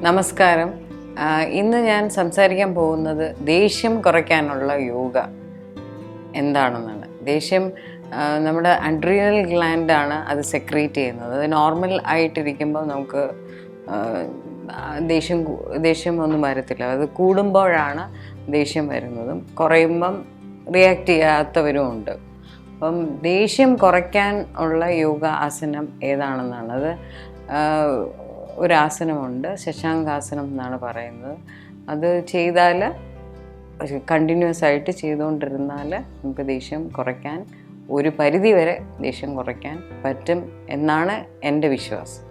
നമസ്കാരം. ഇന്ന് ഞാൻ സംസാരിക്കാൻ പോകുന്നത് ദേഷ്യം കുറയ്ക്കാനുള്ള യോഗ എന്താണെന്നാണ്. ദേഷ്യം നമ്മുടെ അഡ്രീനൽ ഗ്ലാൻഡാണ് അത് സെക്രീറ്റ് ചെയ്യുന്നത്. അത് നോർമൽ ആയിട്ടിരിക്കുമ്പോൾ നമുക്ക് ദേഷ്യം ഒന്നും വരത്തില്ല. അത് കൂടുമ്പോഴാണ് ദേഷ്യം വരുന്നതും കുറയുമ്പം റിയാക്ട് ചെയ്യാത്തവരും ഉണ്ട്. അപ്പം ദേഷ്യം കുറയ്ക്കാൻ ഉള്ള യോഗ ആസനം ഏതാണെന്നാണ്. അത് ഒരാസനമുണ്ട്, ശശാങ്കാസനം എന്നാണ് പറയുന്നത്. അത് ചെയ്താൽ കണ്ടിന്യൂസ് ആയിട്ട് ചെയ്തുകൊണ്ടിരുന്നാൽ നമുക്ക് ദേഷ്യം കുറയ്ക്കാൻ, ഒരു പരിധി വരെ ദേഷ്യം കുറയ്ക്കാൻ പറ്റും എന്നാണ് എൻ്റെ വിശ്വാസം.